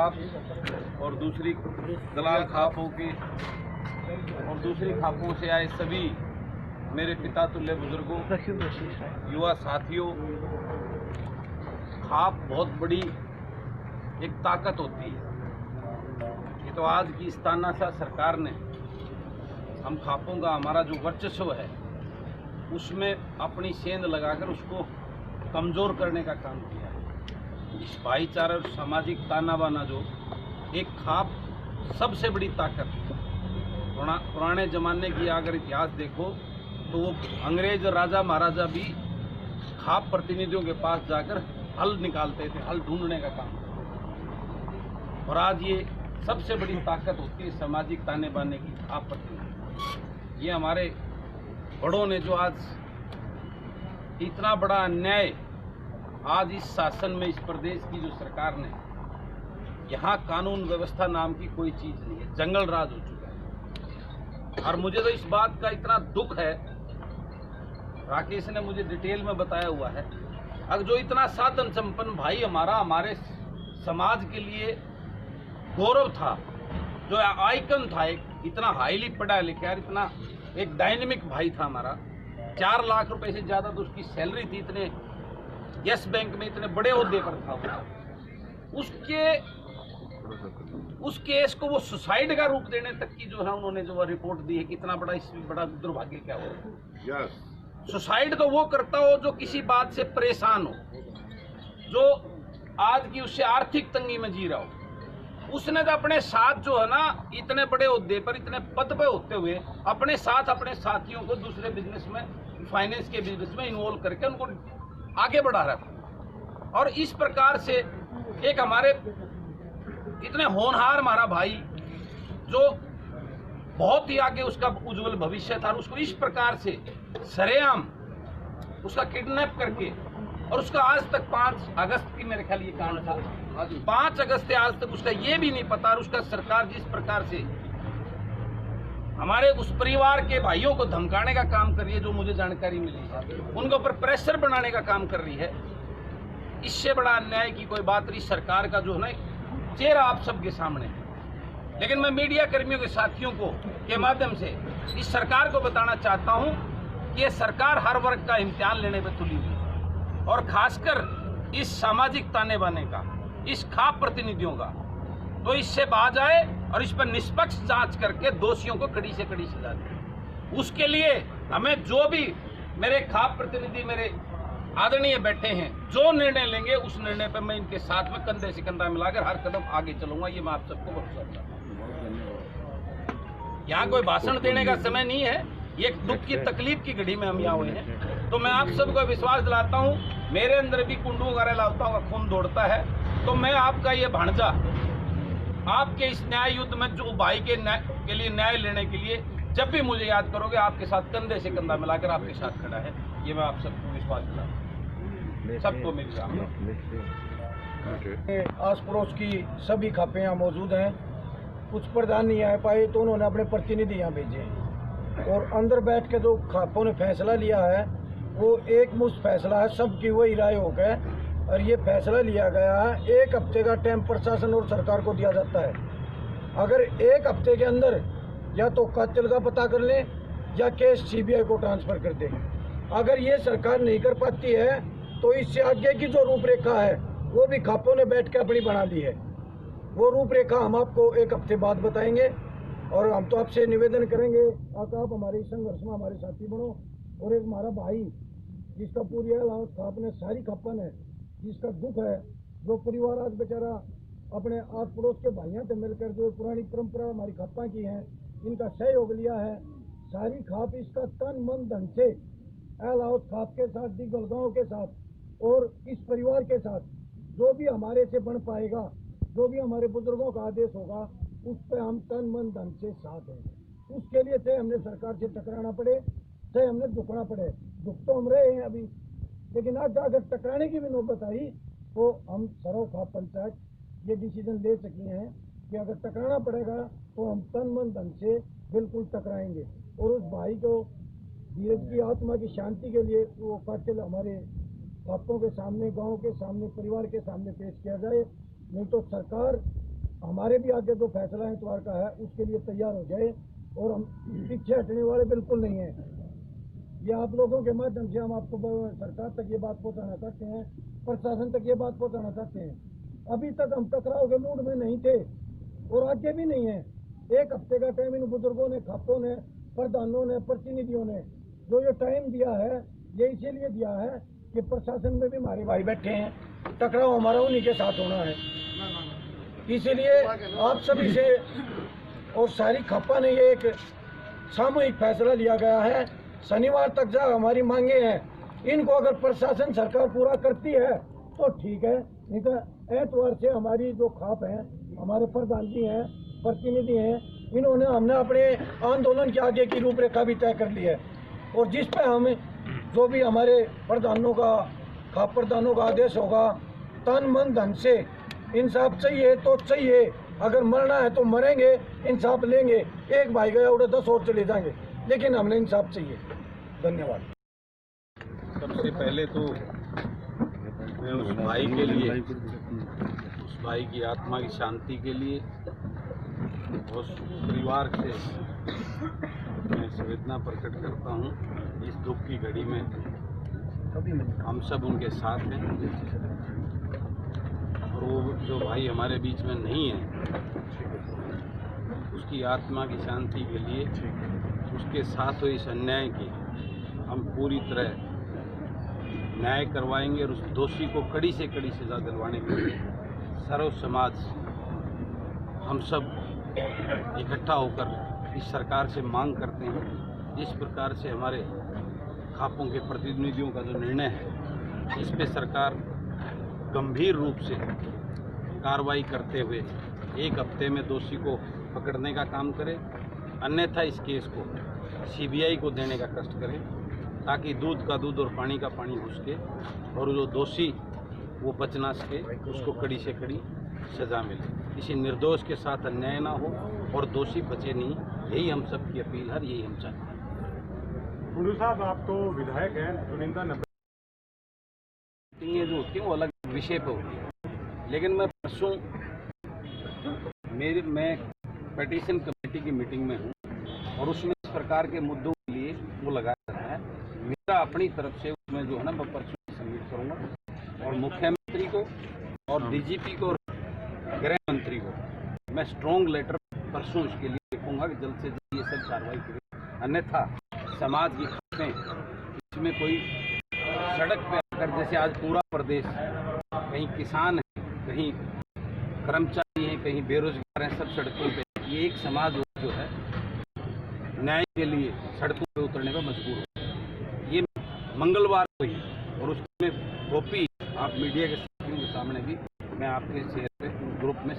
खाप और दूसरी दलाल खापों के और दूसरी खापों से आए सभी मेरे पिता तुल्य बुजुर्गों, युवा साथियों, खाप बहुत बड़ी एक ताकत होती है। ये तो आज की इस तानाशाह सरकार ने हम खापों का हमारा जो वर्चस्व है उसमें अपनी सेंध लगाकर उसको कमज़ोर करने का काम किया है। इस भाईचारा और सामाजिक ताना बाना जो एक खाप सबसे बड़ी ताकत है। पुराने ज़माने की अगर इतिहास देखो तो वो अंग्रेज राजा महाराजा भी खाप प्रतिनिधियों के पास जाकर हल निकालते थे, हल ढूंढने का काम करते। और आज ये सबसे बड़ी ताकत होती है सामाजिक ताने बाने की खाप प्रतिनिधि। ये हमारे बड़ों ने जो आज इतना बड़ा अन्याय आज इस शासन में, इस प्रदेश की जो सरकार ने, यहाँ कानून व्यवस्था नाम की कोई चीज़ नहीं है, जंगल राज हो चुका है। और मुझे तो इस बात का इतना दुख है, राकेश ने मुझे डिटेल में बताया हुआ है, अगर जो इतना साधन संपन्न भाई हमारे समाज के लिए गौरव था, जो आइकन था, एक इतना हाईली पढ़ा लिखा, इतना एक डायनेमिक भाई था हमारा, 4 लाख रुपए से ज़्यादा तो उसकी सैलरी थी, इतने यस बैंक में इतने बड़े ओहदे पर था वो। उस केस को वो सुसाइड का रूप देने तक की जो है उन्होंने जो रिपोर्ट दी है, कितना बड़ा इसमें बड़ा दुर्भाग्य क्या हो। सुसाइड तो वो करता हो जो किसी बात से परेशान हो, जो आज की उससे आर्थिक तंगी में जी रहा हो। उसने तो अपने साथ जो है ना, इतने बड़े ओहदे पर, इतने पद पे होते हुए अपने साथ अपने साथियों को दूसरे बिजनेस में, फाइनेंस के बिजनेस में इन्वॉल्व करके उनको आगे बढ़ा रहा था। और इस प्रकार से एक हमारे इतने होनहार हमारा भाई जो बहुत ही आगे उसका उज्जवल भविष्य था, उसको इस प्रकार से सरेआम उसका किडनैप करके, और उसका आज तक 5 अगस्त की मेरे ख्याल ये कांड था, 5 अगस्त से आज तक उसका ये भी नहीं पता, और उसका सरकार जिस प्रकार से हमारे उस परिवार के भाइयों को धमकाने का काम कर रही है, जो मुझे जानकारी मिली है, उनके ऊपर प्रेशर बनाने का काम कर रही है, इससे बड़ा अन्याय की कोई बात नहीं। सरकार का जो है ना चेहरा आप सबके सामने है, लेकिन मैं मीडिया कर्मियों के साथियों को के माध्यम से इस सरकार को बताना चाहता हूं कि ये सरकार हर वर्ग का इम्तिहान लेने पर तुली हुई है, और खासकर इस सामाजिक ताने बाने का, इस खाप प्रतिनिधियों का, तो इससे बाज आए और इस पर निष्पक्ष जांच करके दोषियों को कड़ी से कड़ी सजा दे। उसके लिए हमें जो भी मेरे खाप प्रतिनिधि, मेरे आदरणीय बैठे हैं, जो निर्णय लेंगे उस निर्णय पर मैं इनके साथ में कंधे से कंधा मिलाकर हर कदम आगे चलूंगा। ये मैं आप सबको भरोसा देता हूं। यहाँ कोई भाषण देने का समय नहीं है, ये एक दुख की तकलीफ की घड़ी में हम यहाँ हुए हैं। तो मैं आप सबको विश्वास दिलाता हूँ, मेरे अंदर भी कुंडू वगैरह लावताओं का खून दौड़ता है, तो मैं आपका ये भांजा आपके इस न्याय युद्ध में जो भाई के लिए न्याय लेने के लिए जब भी मुझे याद करोगे, आपके साथ कंधे से कंधा मिलाकर आपके साथ खड़ा है। ये मैं आप सबको विश्वास दिलाता हूँ, सबको मेरी आस पड़ोस की सभी खापें यहाँ मौजूद हैं। कुछ प्रधान नहीं आ पाए तो उन्होंने अपने प्रतिनिधि यहाँ भेजे, और अंदर बैठ के जो खापों ने फैसला लिया है वो एक मुश्त फैसला है, सबकी वही राय हो गए, और ये फैसला लिया गया है। 1 हफ्ते का टाइम प्रशासन और सरकार को दिया जाता है। अगर 1 हफ्ते के अंदर या तो कातिल का पता कर लें या केस सीबीआई को ट्रांसफ़र कर दें। अगर ये सरकार नहीं कर पाती है तो इससे आगे की जो रूपरेखा है वो भी खापों ने बैठ के अपनी बना ली है। वो रूपरेखा हम आपको 1 हफ्ते बाद बताएंगे, और हम तो आपसे निवेदन करेंगे आप हमारे संघर्ष में हमारे साथी बनो। और एक हमारा भाई जिसका पूरी खाप ने सारी खापन है, जिसका दुख है, जो परिवार आज बेचारा अपने आस पड़ोस के भाइयों से मिलकर जो पुरानी परंपरा हमारी खापा की हैं, इनका सहयोग लिया है। सारी खाप इसका तन मन धन से हाउस खाप के साथ, दिग्गल गाँव के साथ और इस परिवार के साथ जो भी हमारे से बन पाएगा, जो भी हमारे बुजुर्गों का आदेश होगा, उस पर हम तन मन धन से साथ हैं। उसके लिए चाहे हमने सरकार से टकराना पड़े, चाहे हमने झुकना पड़े, झुक तो हम रहे हैं अभी, लेकिन आज अगर टकराने की भी नौबत आई तो हम सरव खाप पंचायत ये डिसीजन ले सकी हैं कि अगर टकराना पड़ेगा तो हम तन मन धन से बिल्कुल टकराएंगे। और उस भाई को धीरज की आत्मा की शांति के लिए वो कातिल हमारे खापों के सामने, गांव के सामने, परिवार के सामने पेश किया जाए, नहीं तो सरकार हमारे भी आगे जो फैसला इतवार का है उसके लिए तैयार हो जाए और हम पीछे हटने वाले बिल्कुल नहीं हैं। ये आप लोगों के माध्यम से हम आपको सरकार तक ये बात पहुंचाना चाहते हैं, प्रशासन तक ये बात पहुंचाना चाहते हैं। अभी तक हम टकराव के मूड में नहीं थे और आगे भी नहीं है। एक हफ्ते का टाइम इन बुजुर्गों ने, खापों ने, प्रधानों ने, प्रतिनिधियों ने जो ये टाइम दिया है, ये इसीलिए दिया है कि प्रशासन में भी हमारे भाई बैठे हैं, टकराव हमारा उन्हीं के साथ होना है। इसीलिए आप सभी से और सारी खापा ने ये एक सामूहिक फैसला लिया गया है। शनिवार तक जहाँ हमारी मांगे हैं, इनको अगर प्रशासन सरकार पूरा करती है तो ठीक है, नहीं तो एतवार से हमारी जो खाप है, हमारे प्रधान जी हैं, प्रतिनिधि हैं, इन्होंने हमने अपने आंदोलन के आगे की रूपरेखा भी तय कर ली है और जिस पे हम जो भी हमारे प्रधानों का, खाप प्रधानों का आदेश होगा, तन मन धन से इंसाफ चाहिए तो चाहिए, अगर मरना है तो मरेंगे, इंसाफ लेंगे। एक भाई गया उड़े 10 और चले जाएंगे, लेकिन हमने इंसाफ चाहिए। धन्यवाद। सबसे पहले तो मैं उस भाई के लिए, उस भाई की आत्मा की शांति के लिए उस परिवार से मैं संवेदना प्रकट करता हूँ। इस दुख की घड़ी में हम सब उनके साथ हैं और वो जो भाई हमारे बीच में नहीं है, उसकी आत्मा की शांति के लिए, उसके साथ हुए इस अन्याय की हम पूरी तरह न्याय करवाएंगे और उस दोषी को कड़ी से कड़ी सजा दिलवाने के लिए सर्व समाज हम सब इकट्ठा होकर इस सरकार से मांग करते हैं। जिस प्रकार से हमारे खापों के प्रतिनिधियों का जो निर्णय है, इस पे सरकार गंभीर रूप से कार्रवाई करते हुए एक हफ्ते में दोषी को पकड़ने का काम करे, अन्यथा इस केस को सीबीआई को देने का कष्ट करें ताकि दूध का दूध और पानी का पानी हो सके और जो दोषी वो बच ना सके, उसको कड़ी से कड़ी सजा मिले। किसी निर्दोष के साथ अन्याय ना हो और दोषी बचे नहीं, यही हम सब की अपील है, यही हम चाहते हैं। गुरु साहब, आप तो विधायक हैं, चुनिंदा 90 ये जो होती है वो अलग विषय पर होती है, लेकिन मैं परसों मैं पेटिशन कमेटी की मीटिंग में हूँ और उसमें इस प्रकार के मुद्दों के लिए वो लगाया जाता है। मेरा अपनी तरफ से उसमें जो है ना, मैं परसों सबमिट करूँगा और मुख्यमंत्री को और डीजीपी को और गृह मंत्री को मैं स्ट्रॉन्ग लेटर परसों इसके लिए लिखूंगा कि जल्द से जल्द ये सब कार्रवाई करें, अन्यथा समाज की खापें इसमें कोई सड़क पे आकर, जैसे आज पूरा प्रदेश, कहीं किसान है, कहीं कर्मचारी हैं, कहीं बेरोजगार हैं, सब सड़कों पे, ये एक समाज जो है न्याय के लिए सड़कों पे उतरने पर मजबूर हो। ये मंगलवार को ही और उसमें कॉपी आप मीडिया के साथियों के सामने भी मैं आपके शेयर पे ग्रुप में